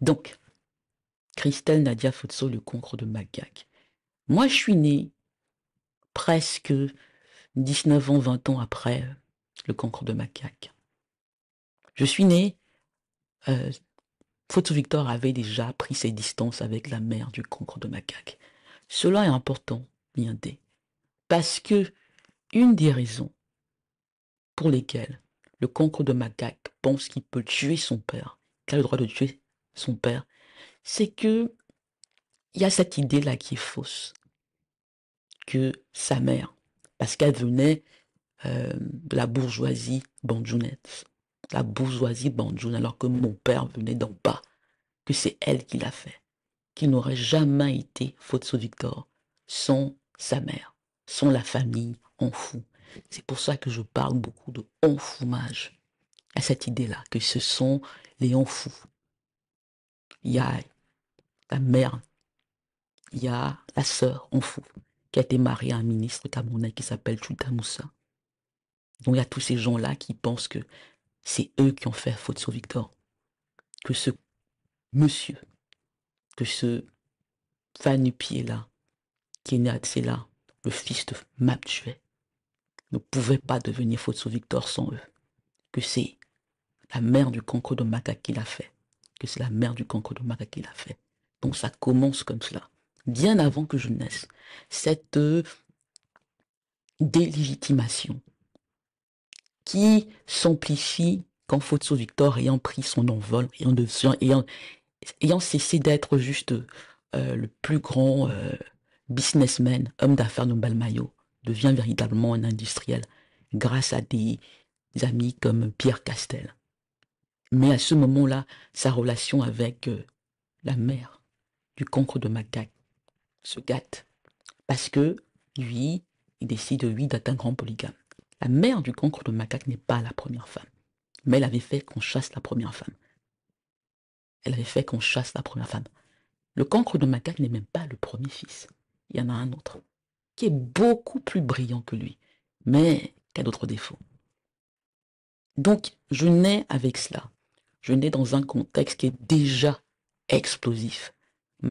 Donc, Christelle Nadia Futso, le concours de Magog. Moi, je suis née presque 19 ans, 20 ans après le concours de Magog. Je suis née, euh, Futso Victor avait déjà pris ses distances avec la mère du concours de Magog. Cela est important, Miendé, parce que une des raisons pour lesquelles le concours de Magog pense qu'il peut tuer son père, qu'il a le droit de tuer son père, c'est que il y a cette idée-là qui est fausse, que sa mère, parce qu'elle venait de la bourgeoisie bandjounaise, la bourgeoisie bandjoune, alors que mon père venait d'en bas, que c'est elle qui l'a fait, qu'il n'aurait jamais été Futso Victor sans sa mère, sans la famille en fou. C'est pour ça que je parle beaucoup de enfumage, à cette idée-là, que ce sont les enfous. Il y a la mère, il y a la sœur enfou, qui a été mariée à un ministre camerounais qui s'appelle Chuta Moussa. Donc il y a tous ces gens-là qui pensent que c'est eux qui ont fait faute sur Victor. Que ce monsieur, que ce Vanupier-là, qui est né à Tsela, le fils de Maptuet, ne pouvait pas devenir faute sur Victor sans eux. Que c'est la mère du concours de Maca qui l'a fait. Que c'est la mère du concours de Maca qui l'a fait. Donc ça commence comme cela. Bien avant que je naisse. Cette délégitimation qui s'amplifie quand Futso Victor ayant pris son envol, ayant cessé d'être juste le plus grand businessman, homme d'affaires de Balmayo, devient véritablement un industriel grâce à des amis comme Pierre Castel. Mais à ce moment-là, sa relation avec la mère du cancre de Macaque se gâte parce que lui, il décide, lui, d'être un grand polygame. La mère du cancre de Macaque n'est pas la première femme, mais elle avait fait qu'on chasse la première femme. Elle avait fait qu'on chasse la première femme. Le cancre de Macaque n'est même pas le premier fils. Il y en a un autre, qui est beaucoup plus brillant que lui, mais qui a d'autres défauts. Donc, je nais avec cela. Je nais dans un contexte qui est déjà explosif.